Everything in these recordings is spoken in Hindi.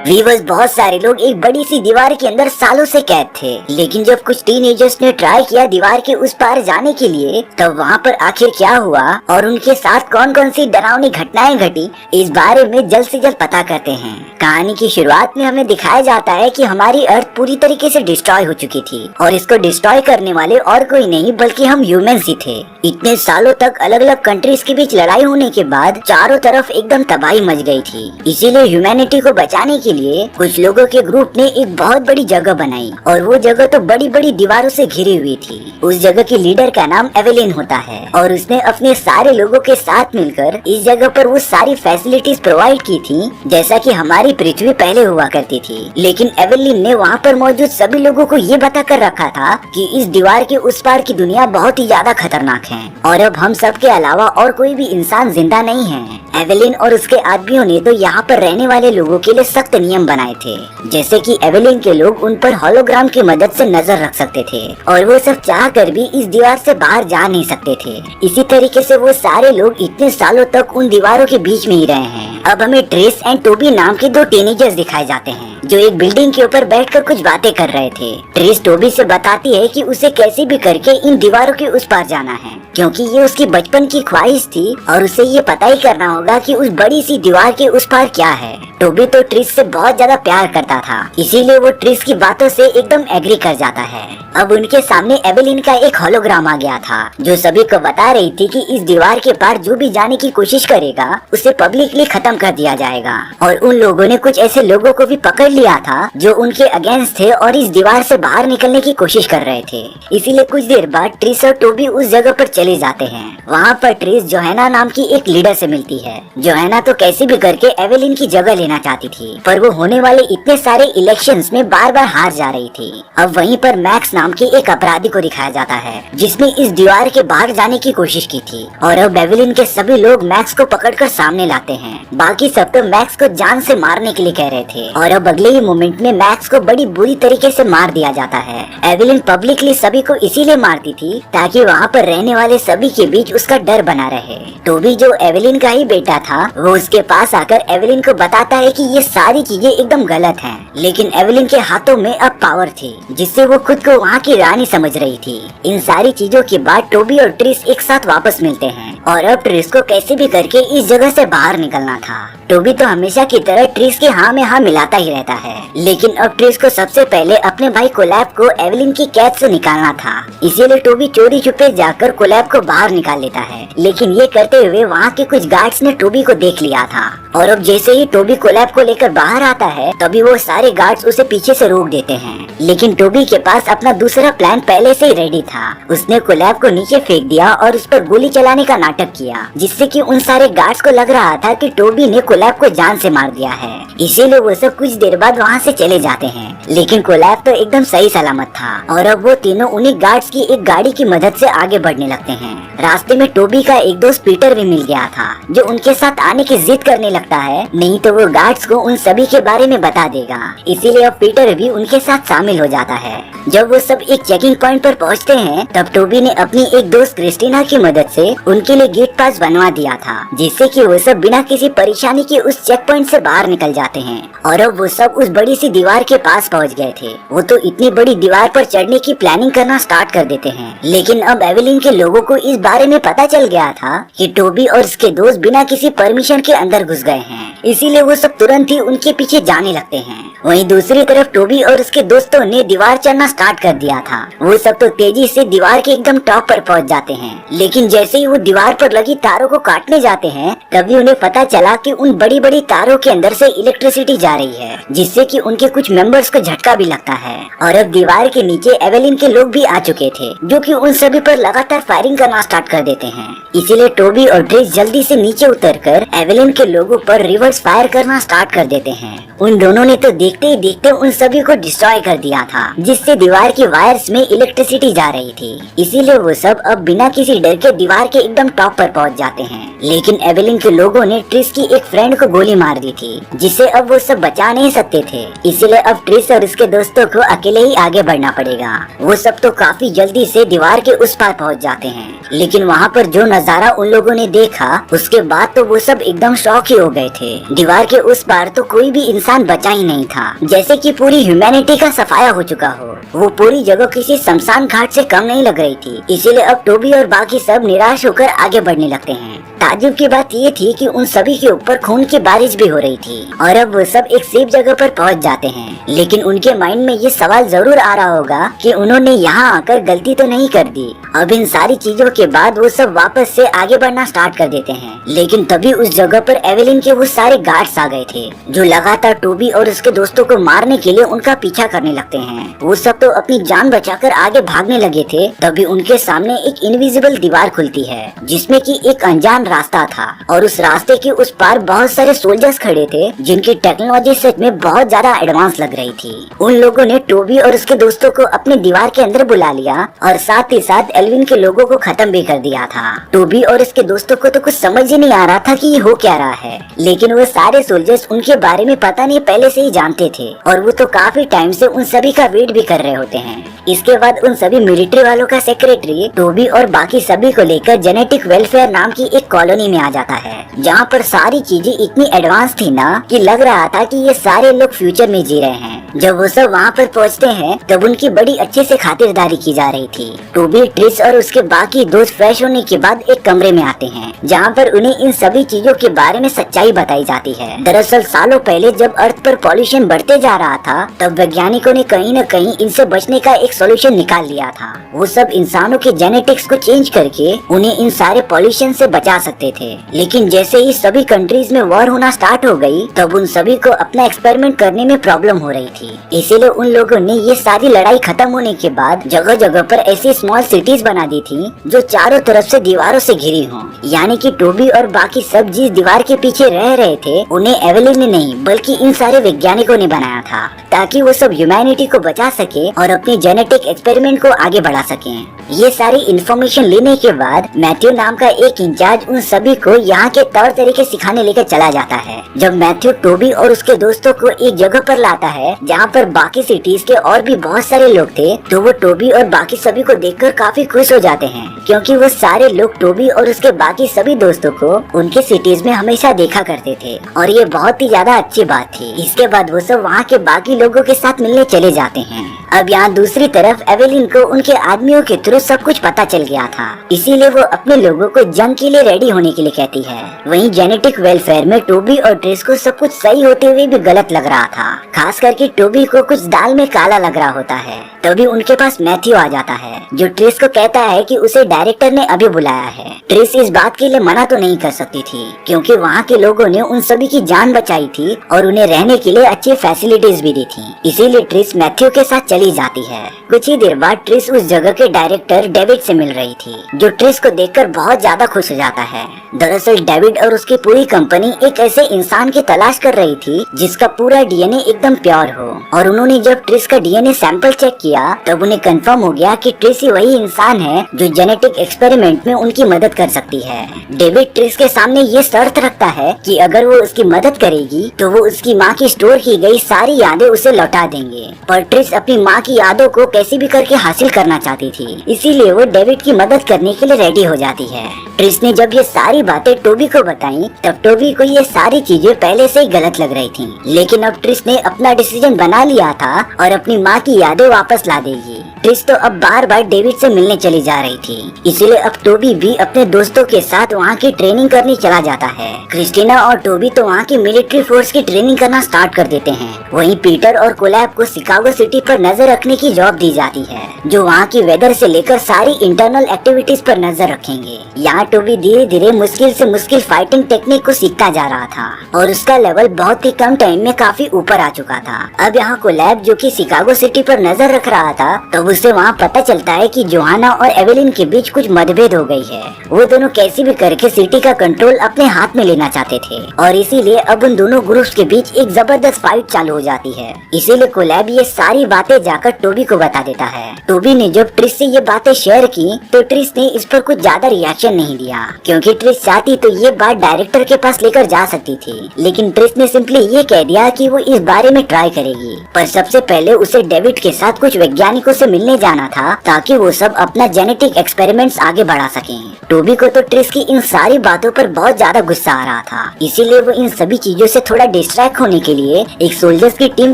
वीवर्स, बहुत सारे लोग एक बड़ी सी दीवार के अंदर सालों से कैद थे, लेकिन जब कुछ टीनेजर्स ने ट्राई किया दीवार के उस पार जाने के लिए, तब वहाँ पर आखिर क्या हुआ और उनके साथ कौन कौन सी डरावनी घटनाएं घटी, इस बारे में जल्द से जल्द पता करते हैं। कहानी की शुरुआत में हमें दिखाया जाता है कि हमारी अर्थ पूरी तरीके से डिस्ट्रॉय हो चुकी थी और इसको डिस्ट्रॉय करने वाले और कोई नहीं बल्कि हम ह्यूमंस ही थे। इतने सालों तक अलग अलग कंट्रीज के बीच लड़ाई होने के बाद चारों तरफ एकदम तबाही मच गई थी। इसीलिए ह्यूमैनिटी को बचाने के लिए कुछ लोगों के ग्रुप ने एक बहुत बड़ी जगह बनाई और वो जगह तो बड़ी बड़ी दीवारों से घिरी हुई थी। उस जगह की लीडर का नाम एवेलिन होता है और उसने अपने सारे लोगों के साथ मिलकर इस जगह पर वो सारी फैसिलिटीज प्रोवाइड की थी जैसा कि हमारी पृथ्वी पहले हुआ करती थी। लेकिन एवेलिन ने वहाँ पर मौजूद सभी लोगों को ये बता कर रखा था कि इस दीवार के उस पार की दुनिया बहुत ही ज्यादा खतरनाक है और अब हम सब के अलावा और कोई भी इंसान जिंदा नहीं है। एवेलिन और उसके आदमियों ने तो यहाँ पर रहने वाले लोगों के लिए सख्त नियम बनाए थे, जैसे कि एवेलिन के लोग उन पर होलोग्राम की मदद से नजर रख सकते थे और वो सब चाह कर भी इस दीवार से बाहर जा नहीं सकते थे। इसी तरीके से वो सारे लोग इतने सालों तक उन दीवारों के बीच में ही रहे हैं। अब हमें ट्रेस एंड टोबी नाम के दो टीनेजर्स दिखाए जाते हैं जो एक बिल्डिंग के ऊपर बैठकर कुछ बातें कर रहे थे। ट्रेस टोबी से बताती है कि उसे कैसे भी करके इन दीवारों के उस पार जाना है, क्योंकि ये उसकी बचपन की ख्वाहिश थी और उसे ये पता ही करना होगा कि उस बड़ी सी दीवार के उस पार क्या है। टोबी तो ट्रिस से बहुत ज्यादा प्यार करता था, इसीलिए वो ट्रिस की बातों से एकदम एग्री कर जाता है। अब उनके सामने एवेलिन का एक होलोग्राम आ गया था जो सभी को बता रही थी कि इस दीवार के पार जो भी जाने की कोशिश करेगा उसे पब्लिकली खत्म कर दिया जाएगा। और उन लोगों ने कुछ ऐसे लोगों को भी पकड़ लिया था जो उनके अगेंस्ट थे और इस दीवार से बाहर निकलने की कोशिश कर रहे थे। इसीलिए कुछ देर बाद ट्रिस और टोबी उस जगह पर चले जाते हैं। वहाँ पर ट्रिस जोहाना नाम की एक लीडर से मिलती है। जोहाना तो कैसे भी करके एवेलिन की जगह लेना चाहती थी, पर वो होने वाले इतने सारे इलेक्शंस में बार बार हार जा रही थी। अब वहीं पर मैक्स नाम के एक अपराधी को दिखाया जाता है जिसने इस दीवार के बाहर जाने की कोशिश की थी और अब एवेलिन के सभी लोग मैक्स को पकड़कर सामने लाते हैं। बाकी सब तो मैक्स को जान से मारने के लिए कह रहे थे और अब अगले ही मोमेंट में मैक्स को बड़ी बुरी तरीके से मार दिया जाता है। एवेलिन पब्लिकली सभी को इसीलिए मारती थी ताकि वहाँ पर रहने वाले सभी के बीच उसका डर बना रहे। टोबी जो एवेलिन का ही बेटा था वो उसके पास आकर एवेलिन को बताता है कि ये सारी चीजें एकदम गलत हैं, लेकिन एवेलिन के हाथों में अब पावर थी जिससे वो खुद को वहाँ की रानी समझ रही थी। इन सारी चीजों के बाद टोबी और ट्रिस एक साथ वापस मिलते हैं और अब ट्रिस को कैसे भी करके इस जगह से बाहर निकलना था। टोबी तो हमेशा की तरह ट्रिस के हाँ में हाँ मिलाता ही रहता है, लेकिन अब ट्रिस को सबसे पहले अपने भाई कोलैब को एवेलिन की कैद से निकालना था। इसीलिए टोबी चोरी छुपे जाकर कोलैब को बाहर निकाल लेता है, लेकिन ये करते हुए वहाँ के कुछ गार्ड्स ने टोबी को देख लिया था और अब जैसे ही टोबी कोलैब को लेकर बाहर आता है तभी वो सारे गार्ड्स उसे पीछे से रोक देते हैं। लेकिन टोबी के पास अपना दूसरा प्लान पहले से ही रेडी था। उसने कोलैब को नीचे फेंक दिया और उस पर गोली चलाने का नाटक किया, जिससे कि उन सारे गार्ड्स को लग रहा था कि टोबी ने कोलैब को जान से मार दिया है। इसीलिए वो सब कुछ देर बाद वहाँ से चले जाते हैं, लेकिन कोलैब तो एकदम सही सलामत था और अब वो तीनों उन्हीं गार्ड्स की एक गाड़ी की मदद से आगे बढ़ने लगते हैं। रास्ते में टोबी का एक दोस्त पीटर भी मिल गया था जो उनके साथ आने की जिद करने लगता है, नहीं तो वो गार्ड्स को उन सभी के बारे में बता देगा। इसीलिए अब पीटर भी उनके साथ शामिल हो जाता है। जब वो सब एक चेकिंग पॉइंट पर पहुंचते हैं तब टोबी ने अपनी एक दोस्त क्रिस्टीना की मदद से उनके लिए गेट पास बनवा दिया था, जिससे कि वो सब बिना किसी परेशानी के उस चेक पॉइंट से बाहर निकल जाते हैं। और अब वो सब उस बड़ी सी दीवार के पास पहुंच गए थे। वो तो इतनी बड़ी दीवार पर चढ़ने की प्लानिंग करना स्टार्ट कर देते हैं, लेकिन अब एवेलिन के लोगों को इस बारे में पता चल गया था कि टोबी और उसके दोस्त बिना किसी परमिशन के अंदर घुस गए हैं। इसीलिए वो सब तुरंत ही उनके पीछे जाने लगते हैं। वहीं दूसरी तरफ टोबी और उसके दोस्तों ने दीवार चढ़ना स्टार्ट कर दिया था। वो सब तो तेजी से दीवार के एकदम टॉप पर पहुंच जाते हैं, लेकिन जैसे ही वो दीवार पर लगी तारों को काटने जाते हैं तभी उन्हें पता चला कि उन बड़ी बड़ी तारों के अंदर से इलेक्ट्रिसिटी जा रही है, जिससे कि उनके कुछ मेंबर्स को झटका भी लगता है। और अब दीवार के नीचे एवेलिन के लोग भी आ चुके थे जो कि उन सभी पर लगातार फायरिंग करना स्टार्ट कर देते हैं। इसीलिए टोबी और ट्रिस जल्दी से नीचे उतरकर एवेलिन के लोगों पर रिवर्स फायर करना स्टार्ट कर देते हैं। उन दोनों ने तो देखते ही देखते उन सभी को डिस्ट्रॉय कर दिया था, जिससे दीवार की वायर्स में इलेक्ट्रिसिटी जा रही थी। इसीलिए वो सब अब बिना किसी डर के दीवार के एकदम टॉप पर पहुंच जाते हैं। लेकिन एवेलिन के लोगों ने ट्रिस की एक फ्रेंड फ्रेंड को गोली मार दी थी, जिसे अब वो सब बचा नहीं सकते थे। इसीलिए अब ट्रिस और उसके दोस्तों को अकेले ही आगे बढ़ना पड़ेगा। वो सब तो काफी जल्दी से दीवार के उस पार पहुंच जाते हैं, लेकिन वहाँ पर जो नजारा उन लोगों ने देखा उसके बाद तो वो सब एकदम शॉक ही हो गए थे। दीवार के उस पार तो कोई भी इंसान बचा ही नहीं था, जैसे कि पूरी ह्यूमैनिटी का सफाया हो चुका हो। वो पूरी जगह किसी शमशान घाट से कम नहीं लग रही थी। इसीलिए अब टोबी और बाकी सब निराश होकर आगे बढ़ने लगते हैं। ताज्जुब की बात ये थी कि उन सभी के ऊपर खून की बारिश भी हो रही थी और अब वो सब एक सेफ जगह पर पहुंच जाते हैं। लेकिन उनके माइंड में ये सवाल जरूर आ रहा होगा कि उन्होंने यहाँ आकर गलती तो नहीं कर दी। अब इन सारी चीजों के बाद वो सब वापस से आगे बढ़ना स्टार्ट कर देते हैं। लेकिन तभी उस जगह पर एवेलिन के वो सारे गार्ड्स आ गए थे, जो लगातार टोबी और उसके दोस्तों को मारने के लिए उनका पीछा करने लगते हैं। वो सब तो अपनी जान बचाकर आगे भागने लगे थे, तभी उनके सामने एक इनविजिबल दीवार खुलती है, जिसमें कि एक अनजान रास्ता था और उस रास्ते के उस पार बहुत सारे सोल्जर्स खड़े थे, जिनकी टेक्नोलॉजी सच में बहुत ज्यादा एडवांस लग रही थी। उन लोगों ने टोबी और उसके दोस्तों को अपनी दीवार के अंदर बुला लिया और साथ ही साथ एल्विन के लोगों को खत्म भी कर दिया था। टोबी और उसके दोस्तों को तो कुछ समझ ही नहीं आ रहा था कि ये हो क्या रहा है, लेकिन वो सारे सोल्जर्स उनके बारे में पता नहीं पहले से ही जानते थे और वो तो काफी टाइम से उन सभी का वेट भी कर रहे होते हैं। इसके बाद उन सभी मिलिट्री वालों का सेक्रेटरी टोबी और बाकी सभी को लेकर जेनेटिक वेलफेयर नाम की एक कॉलोनी में आ जाता है, जहाँ पर सारी चीजें इतनी एडवांस थी ना कि लग रहा था कि ये सारे लोग फ्यूचर में जी रहे हैं। जब वो सब वहाँ पर पहुँचते हैं तब उनकी बड़ी अच्छे से खातिरदारी की जा रही थी। टोबी, ट्रिस और उसके बाकी दोस्त फ्रेश होने के बाद एक कमरे में आते हैं, जहाँ पर उन्हें इन सभी चीजों के बारे में सच्चाई बताई जाती है। दरअसल सालों पहले जब अर्थ पर पॉल्यूशन बढ़ते जा रहा था, तब वैज्ञानिकों ने कहीं न कहीं इनसे बचने का एक सॉल्यूशन निकाल लिया था। वो सब इंसानों के जेनेटिक्स को चेंज करके उन्हें इन सारे पॉल्यूशन से बचा सकते थे। लेकिन जैसे ही सभी कंट्रीज में वॉर होना स्टार्ट हो गई, तब उन सभी को अपना एक्सपेरिमेंट करने में प्रॉब्लम हो रही थी। इसीलिए उन लोगों ने ये सारी लड़ाई खत्म होने के बाद जगह जगह पर ऐसी स्मॉल सिटीज बना दी थी, जो चारों तरफ से दीवारों से घिरी हों। यानी कि टोबी और बाकी सब जिस दीवार के पीछे रह रहे थे, उन्हें एवेलिन ने नहीं बल्कि इन सारे वैज्ञानिकों ने बनाया था, ताकि वो सब ह्यूमैनिटी को बचा सके और अपने जेनेटिक एक्सपेरिमेंट को आगे बढ़ा सकें। ये सारी इन्फॉर्मेशन लेने के बाद मैथ्यू नाम का एक इंचार्ज उन सभी को यहाँ के तौर तरीके सिखाने लेकर चला जाता है। जब मैथ्यू टोबी और उसके दोस्तों को एक जगह पर लाता है जहाँ पर बाकी सिटीज के और भी बहुत सारे लोग थे, तो वो टोबी और बाकी सभी को देखकर काफी खुश हो जाते हैं, क्योंकि वो सारे लोग टोबी और उसके बाकी सभी दोस्तों को उनके सिटीज में हमेशा देखा करते थे और ये बहुत ही ज्यादा अच्छी बात थी। इसके बाद वो सब वहाँ के बाकी लोगों के साथ मिलने चले जाते हैं। अब यहाँ दूसरी तरफ एवेलिन को उनके आदमियों के थ्रू सब कुछ पता चल गया था, इसीलिए वो अपने लोगों को जंग के लिए रेडी होने के लिए कहती है। वहीं जेनेटिक वेलफेयर में टोबी और ट्रिस को सब कुछ सही होते हुए भी गलत लग रहा था, खास करके टोबी को कुछ दाल में काला लग रहा होता है। तभी उनके पास मैथ्यू आ जाता है, जो ट्रिस को कहता है कि उसे डायरेक्टर ने अभी बुलाया है। ट्रिस इस बात के लिए मना तो नहीं कर सकती थी, क्योंकि वहाँ के लोगों ने उन सभी की जान बचाई थी और उन्हें रहने के लिए अच्छी फैसिलिटीज भी दी थी। इसीलिए ट्रिस मैथ्यू के साथ चली जाती है। कुछ ही देर बाद ट्रिस उस जगह के डायरेक्टर डेविड से मिल रही थी, जो ट्रिस को देखकर बहुत ज्यादा खुश हो जाता है। दरअसल डेविड और उसकी पूरी कंपनी एक ऐसे इंसान की तलाश कर रही थी जिसका पूरा डीएनए एकदम प्योर हो, और उन्होंने जब ट्रिस का डीएनए सैंपल चेक किया तब उन्हें कंफर्म हो गया कि ट्रिस ही वही इंसान है जो जेनेटिक एक्सपेरिमेंट में उनकी मदद कर सकती है। डेविड ट्रिस के सामने ये शर्त रखता है कि अगर वो उसकी मदद करेगी तो वो उसकी माँ की स्टोर की गई सारी यादें उसे लौटा देंगे। पर ट्रिस अपनी माँ की यादों को कैसे भी करके हासिल करना चाहती थी, इसीलिए वो डेविड की मदद करने के लिए रेडी हो जाती है। ट्रिस ने जब ये सारी बातें टोबी को बताई, तब टोबी को ये सारी चीजें पहले से ही गलत लग रही थी, लेकिन अब ट्रिस ने अपना डिसीजन बना लिया था और अपनी माँ की यादें वापस ला देगी। ट्रिस तो अब बार बार डेविड से मिलने चली जा रही थी, इसीलिए अब टोबी भी अपने दोस्तों के साथ वहाँ की ट्रेनिंग करने चला जाता है। क्रिस्टीना और टोबी तो वहाँ की मिलिट्री फोर्स की ट्रेनिंग करना स्टार्ट कर देते हैं। वहीं पीटर और कोलैब को शिकागो सिटी पर नजर रखने की जॉब दी जाती है, जो वहाँ की वेदर से लेकर सारी इंटरनल एक्टिविटीज पर नजर रखेंगे। यहाँ टोबी धीरे धीरे मुश्किल से मुश्किल फाइटिंग टेक्निक को सीखता जा रहा था और उसका लेवल बहुत ही कम टाइम में काफी ऊपर आ चुका था। अब यहाँ कोलैब, जो कि शिकागो सिटी पर नजर रख रहा था, तब उसे वहाँ पता चलता है कि जोहाना और एवेलिन के बीच कुछ मतभेद हो गई है। वो दोनों कैसे भी करके सिटी का कंट्रोल अपने हाथ में लेना चाहते थे और इसीलिए अब उन दोनों ग्रुप्स के बीच एक जबरदस्त फाइट चालू हो जाती है। इसीलिए कोलैब ये सारी बातें जाकर टोबी को बता देता है। टोबी ने जब ट्रिस से ये बातें शेयर की तो ट्रिस ने इस पर कुछ ज्यादा रिएक्शन नहीं दिया, क्योंकि ट्रिस चाहती तो ये बात डायरेक्टर के पास लेकर जा सकती थी, लेकिन ट्रिस ने सिंपली ये कह दिया कि वो इस बारे में ट्राई करेगी। पर सबसे पहले उसे डेविड के साथ कुछ वैज्ञानिकों से मिलने जाना था ताकि वो सब अपना जेनेटिक एक्सपेरिमेंट्स आगे बढ़ा सकें। टोबी को तो ट्रिस की इन सारी बातों पर बहुत ज्यादा गुस्सा आ रहा था, इसीलिए वो इन सभी चीजों से थोड़ा डिस्ट्रैक्ट होने के लिए एक सोल्जर्स की टीम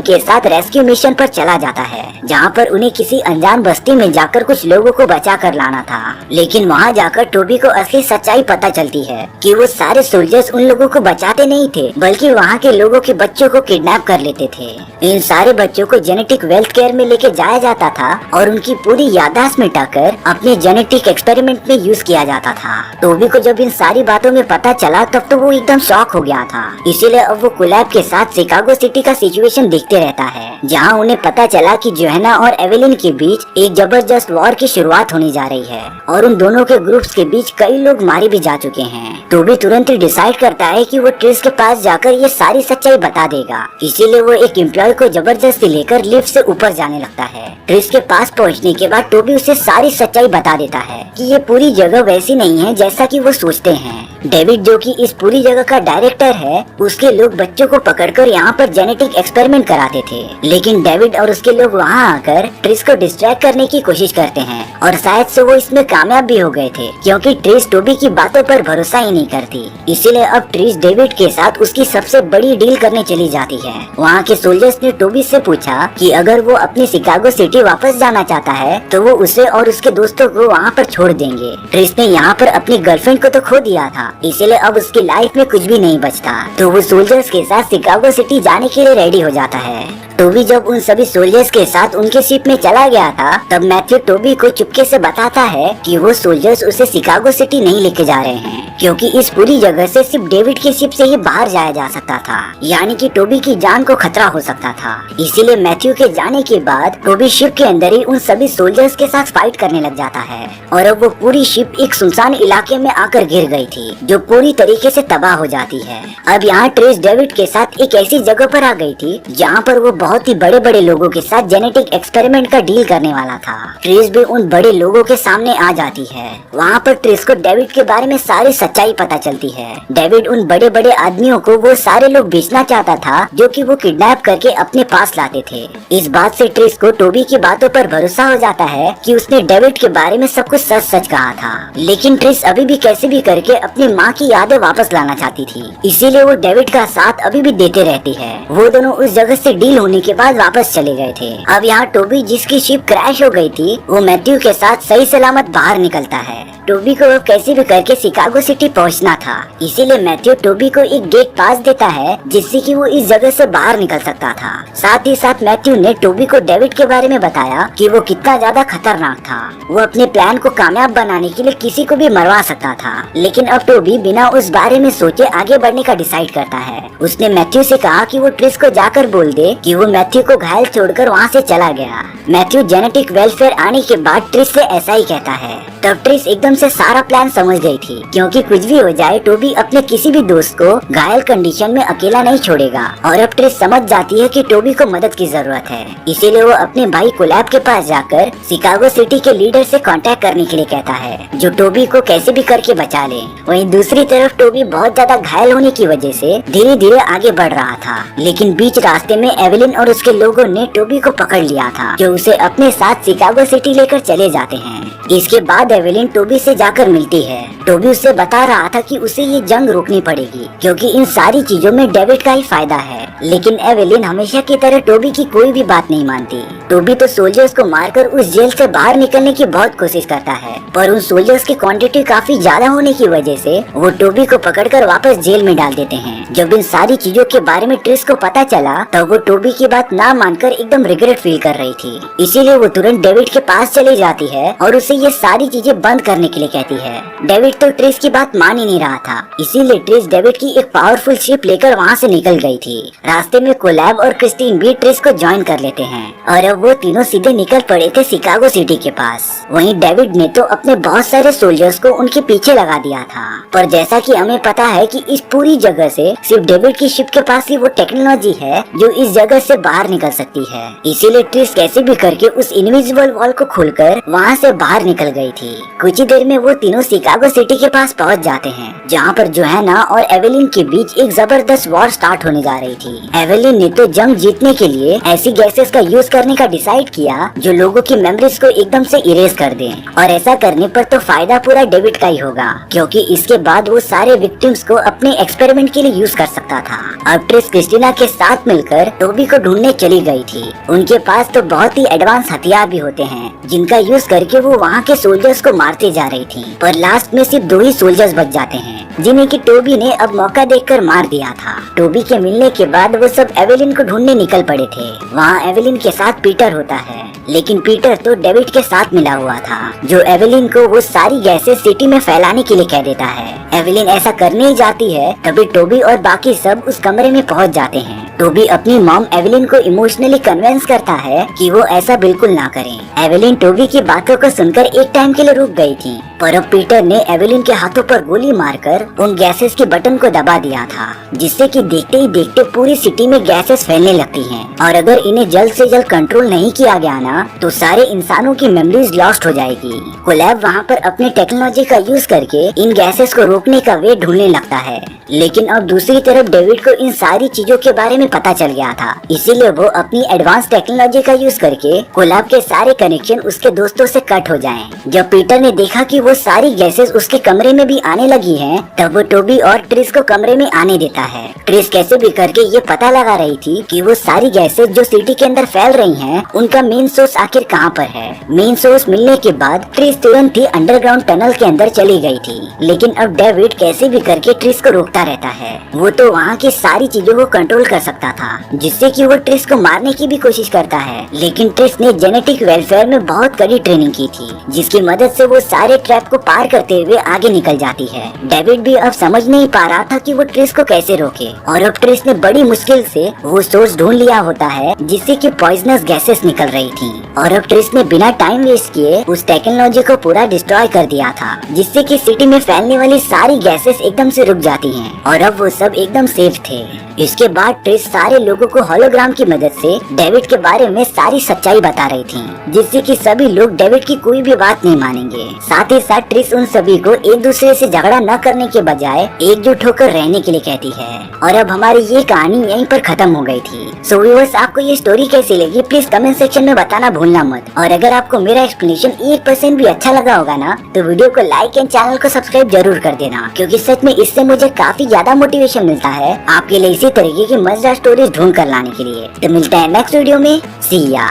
के साथ रेस्क्यू मिशन पर चला जाता है, जहाँ पर उन्हें किसी अनजान बस्ती में जाकर कुछ लोगों को बचा कर लाना था। लेकिन वहाँ जाकर टोबी को असली सच्चाई पता चलती है कि वो सारे सोल्जर्स उन लोगों को बचाते नहीं थे, बल्कि वहाँ के लोगों के बच्चों को किडनैप कर लेते थे। इन सारे बच्चों को जेनेटिक वेल्थ केयर में लेके जाया जाता था और उनकी पूरी याददाश्त मिटाकर अपने जेनेटिक एक्सपेरिमेंट में यूज किया जाता था। टोबी को जब इन सारी बातों में पता चला तब तो वो एकदम शॉक हो गया था। इसीलिए अब वो कोलैब के साथ शिकागो सिटी का सिचुएशन देखते रहता है, जहाँ उन्हें पता चला कि जोहाना और एवेलिन के बीच एक जबरदस्त वॉर की शुरुआत होने जा रही है और उन दोनों के ग्रुप्स के बीच कई लोग मारे भी जा चुके हैं। टोबी तुरंत ही डिसाइड करता है कि वो ट्रिस के पास जाकर ये सारी सच्चाई बता देगा। इसीलिए वो एक एम्प्लॉय को जबरदस्ती लेकर लिफ्ट से ऊपर जाने लगता है। ट्रिस के पास पहुंचने के बाद टोबी उसे सारी सच्चाई बता देता है कि ये पूरी जगह वैसी नहीं है जैसा कि वो सोचते हैं। डेविड जो कि इस पूरी जगह का डायरेक्टर है, उसके लोग बच्चों को पकड़कर यहाँ पर जेनेटिक एक्सपेरिमेंट कराते थे, लेकिन डेविड और उसके लोग वहाँ आकर ट्रिस को डिस्ट्रैक्ट करने की कोशिश करते हैं और शायद से वो इसमें कामयाब भी हो गए थे, क्योंकि ट्रिस टोबी की बातों पर भरोसा ही नहीं करती। इसीलिए अब ट्रिस डेविड के साथ उसकी सबसे बड़ी डील करने चली जाती है। वहाँ के सोल्जर्स ने टोबी से पूछा कि अगर वो अपनी शिकागो सिटी वापस जाना चाहता है तो वो उसे और उसके दोस्तों को वहाँ पर छोड़ देंगे। ट्रिस ने यहाँ पर अपनी गर्लफ्रेंड को तो खो दिया था, इसीलिए अब उसकी लाइफ में कुछ भी नहीं बचता, तो वो सोल्जर्स के साथ शिकागो सिटी जाने के लिए रेडी हो जाता है। टोबी जब उन सभी सोल्जर्स के साथ उनके शिप में चला गया था तब मैथ्यू टोबी को चुपके से बताता है कि वो सोल्जर्स उसे शिकागो सिटी नहीं लेके जा रहे हैं, क्योंकि इस पूरी जगह से सिर्फ डेविड की शिप से ही बाहर जाया जा सकता था, यानी कि टोबी की जान को खतरा हो सकता था। इसीलिए मैथ्यू के जाने के बाद टोबी शिप के अंदर ही उन सभी सोल्जर्स के साथ फाइट करने लग जाता है और अब वो पूरी शिप एक सुनसान इलाके में आकर गिर गई थी, जो पूरी तरीके से तबाह हो जाती है। अब यहाँ ट्रेस डेविड के साथ एक ऐसी जगह पर आ गई थी जहाँ पर वो बहुत ही बड़े बड़े लोगों के साथ जेनेटिक एक्सपेरिमेंट का डील करने वाला था। ट्रेस भी उन बड़े लोगों के सामने आ जाती है। वहाँ पर ट्रेस को डेविड के बारे में सारी सच्चाई पता चलती है। डेविड उन बड़े बड़े आदमियों को वो सारे लोग बेचना चाहता था जो कि वो किडनैप करके अपने पास लाते थे। इस बात से ट्रेस को टोबी की बातों पर भरोसा हो जाता है कि उसने डेविड के बारे में सब कुछ सच सच कहा था, लेकिन ट्रेस अभी भी कैसे भी करके अपनी माँ की यादें वापस लाना चाहती थी, इसीलिए वो डेविड का साथ अभी भी देते रहती है। वो दोनों उस जगह से डील होने के बाद वापस चले गए थे। अब यहाँ टोबी जिसकी शिप क्रैश हो गई थी वो मैथ्यू के साथ सही सलामत बाहर निकलता है। टोबी को कैसे भी करके शिकागो सिटी पहुंचना था, इसीलिए मैथ्यू टोबी को एक गेट पास देता है जिससे कि वो इस जगह से बाहर निकल सकता था। साथ ही साथ मैथ्यू ने टोबी को डेविड के बारे में बताया कि वो कितना ज्यादा खतरनाक था। वो अपने प्लान को कामयाब बनाने के लिए किसी को भी मरवा सकता था, लेकिन अब टोबी बिना उस बारे में सोचे आगे बढ़ने का डिसाइड करता है। उसने मैथ्यू से कहा कि वो ट्रिस को जाकर बोल दे कि वो मैथ्यू को घायल छोड़कर वहाँ से चला गया। मैथ्यू जेनेटिक वेलफेयर आने के बाद ट्रिस से ऐसा ही कहता है। तब ट्रिस एकदम से सारा प्लान समझ गई थी, क्योंकि कुछ भी हो जाए टोबी अपने किसी भी दोस्त को घायल कंडीशन में अकेला नहीं छोड़ेगा। और अब ट्रिस समझ जाती है कि टोबी को मदद की जरूरत है, इसीलिए वो अपने भाई कोलैब के पास जाकर शिकागो सिटी के लीडर से कांटेक्ट करने के लिए कहता है, जो टोबी को कैसे भी करके बचा ले। वहीं दूसरी तरफ टोबी बहुत ज्यादा घायल होने की वजह से धीरे धीरे आगे बढ़ रहा था, लेकिन बीच रास्ते में एवेलिन और उसके लोगों ने टोबी को पकड़ लिया था, जो उसे अपने साथ शिकागो सिटी लेकर चले जाते हैं। इसके बाद एवेलिन टोबी से जाकर मिलती है। टोबी उसे बता रहा था कि उसे ये जंग रोकनी पड़ेगी, क्योंकि इन सारी चीजों में डेविड का ही फायदा है। लेकिन एवेलिन हमेशा की तरह टोबी की कोई भी बात नहीं मानती। टोबी तो सोल्जर्स को मारकर उस जेल से बाहर निकलने की बहुत कोशिश करता है, पर उन सोल्जर्स की क्वांटिटी काफी ज्यादा होने की वजह से वो टोबी को पकड़कर वापस जेल में डाल देते हैं। जब इन सारी चीजों के बारे में ट्रिस को पता चला तब वो टोबी की बात ना मानकर एकदम रिग्रेट फील कर रही थी, इसीलिए वो तुरंत डेविड के पास चली जाती है और उसे ये सारी चीजें बंद करने के लिए कहती है। डेविड डेविड तो ट्रिस की बात मान ही नहीं रहा था, इसीलिए ट्रिस डेविड की एक पावरफुल शिप लेकर वहाँ से निकल गई थी। रास्ते में कोलैब और क्रिस्टीन भी ट्रिस को ज्वाइन कर लेते हैं और अब वो तीनों सीधे निकल पड़े थे शिकागो सिटी के पास। वहीं डेविड ने तो अपने बहुत सारे सोल्जर्स को उनके पीछे लगा दिया था, पर जैसा कि हमें पता है कि इस पूरी जगह से सिर्फ डेविड की शिप के पास ही वो टेक्नोलॉजी है जो इस जगह से बाहर निकल सकती है। इसीलिए ट्रिस कैसे भी करके उस इनविजिबल वॉल को खोलकर वहाँ से बाहर निकल गई थी। कुछ ही देर में वो तीनों शिकागो सिटी के पास पहुँच जाते हैं, जहाँ पर जोहाना और एवेलिन के बीच एक जबरदस्त वॉर स्टार्ट होने जा रही थी। एवेलिन ने तो जंग जीतने के लिए ऐसी गैसेस का यूज करने का डिसाइड किया जो लोगों की मेमोरीज को एकदम से इरेज कर दें, और ऐसा करने पर तो फायदा पूरा डेविड का ही होगा, क्योंकि इसके बाद वो सारे विक्टिम्स को अपने एक्सपेरिमेंट के लिए यूज कर सकता था। अब ट्रिस क्रिस्टीना के साथ मिलकर टोबी को ढूंढने चली गई थी। उनके पास तो बहुत ही एडवांस हथियार भी होते हैं जिनका यूज करके वो वहाँ के सोल्जर्स को मारते जा रही थी, पर लास्ट में सिर्फ 2 ही सोल्जर्स बच जाते हैं जिन्हें कि टोबी ने अब मौका देखकर मार दिया था। टोबी के मिलने के बाद वो सब एवेलिन को ढूंढने निकल पड़े थे। वहाँ एवेलिन के साथ पीटर होता है, लेकिन पीटर तो डेविड के साथ मिला हुआ था, जो एवेलिन को वो सारी गैसें सिटी में फैलाने के लिए कह देता है। एवेलिन ऐसा करने ही जाती है तभी टोबी और बाकी सब उस कमरे में पहुंच जाते हैं। टोबी अपनी मॉम एवेलिन को इमोशनली कन्विंस करता है कि वो ऐसा बिल्कुल ना करें। एवेलिन टोबी की बातों को सुनकर एक टाइम के लिए रुक गई थी, पर अब पीटर ने एवेलिन के हाथों पर गोली मारकर उन गैसेस के बटन को दबा दिया था, जिससे कि देखते ही देखते पूरी सिटी में गैसेस फैलने लगती हैं, और अगर इन्हें जल्द से जल्द कंट्रोल नहीं किया गया ना तो सारे इंसानों की मेमोरीज लॉस्ट हो जाएगी। कोलैब वहाँ पर अपनी टेक्नोलॉजी का यूज करके इन गैसेस को रोकने का वे ढूंढने लगता है, लेकिन अब दूसरी तरफ डेविड को इन सारी चीजों के बारे में पता चल गया था, इसीलिए वो अपनी एडवांस टेक्नोलॉजी का यूज करके कोलैब के सारे कनेक्शन उसके दोस्तों से कट हो जाएं। जब पीटर ने देखा कि वो सारी गैसेस उसके कमरे में भी आने लगी हैं, तब वो टोबी और ट्रिस को कमरे में आने देता है। ट्रिस कैसे भी करके ये पता लगा रही थी कि वो सारी गैसेस जो सिटी के अंदर फैल रही हैं, उनका मेन सोर्स आखिर कहाँ पर है। मेन सोर्स मिलने के बाद ट्रिस तुरंत ही अंडरग्राउंड टनल के अंदर चली गई थी, लेकिन अब डेविड कैसे भी करके ट्रिस को रोकता रहता है। वो तो वहाँ की सारी चीजों को कंट्रोल कर सकता था, जिससे कि वो ट्रिस को मारने की भी कोशिश करता है, लेकिन ट्रिस ने जेनेटिक वेलफेयर में बहुत कड़ी ट्रेनिंग की थी, जिसकी मदद से वो सारे ट्रैप को पार करते हुए आगे निकल जाती है। डेविड भी अब समझ नहीं पा रहा था कि वो ट्रिस को कैसे रोके, और अब ट्रिस ने बड़ी मुश्किल से वो सोर्स ढूंढ लिया होता है जिससे कि पॉइजनस गैसेस निकल रही थी, और अब ट्रिस ने बिना टाइम वेस्ट किए उस टेक्नोलॉजी को पूरा डिस्ट्रॉय कर दिया था, जिससे कि सिटी में फैलने वाली सारी गैसेस एकदम से रुक जाती हैं, और अब वो सब एकदम सेफ थे। इसके बाद ट्रिस सारे लोगों को होलोग्राम की मदद से डेविड के बारे में सारी सच्चाई बता रही थी, जिससे कि सभी लोग डेविड की कोई भी बात नहीं मानेंगे। साथ ही साथ ट्रिस उन सभी को एक दूसरे से झगड़ा न करने के बजाय एकजुट होकर रहने के लिए कहती है। और अब हमारी ये कहानी यहीं पर खत्म हो गई थी। सो व्यूअर्स, आपको ये स्टोरी कैसी लगी प्लीज कमेंट सेक्शन में बताना भूलना मत। और अगर आपको मेरा एक्सप्लेनेशन 1% भी अच्छा लगा होगा ना तो वीडियो को लाइक एंड चैनल को सब्सक्राइब जरूर कर देना, क्योंकि सच में इससे मुझे काफी ज्यादा मोटिवेशन मिलता है आपके लिए इसी तरीके की मजेदार स्टोरीज ढूंढ कर लाने के लिए। तो मिलते हैं नेक्स्ट वीडियो में। सी या।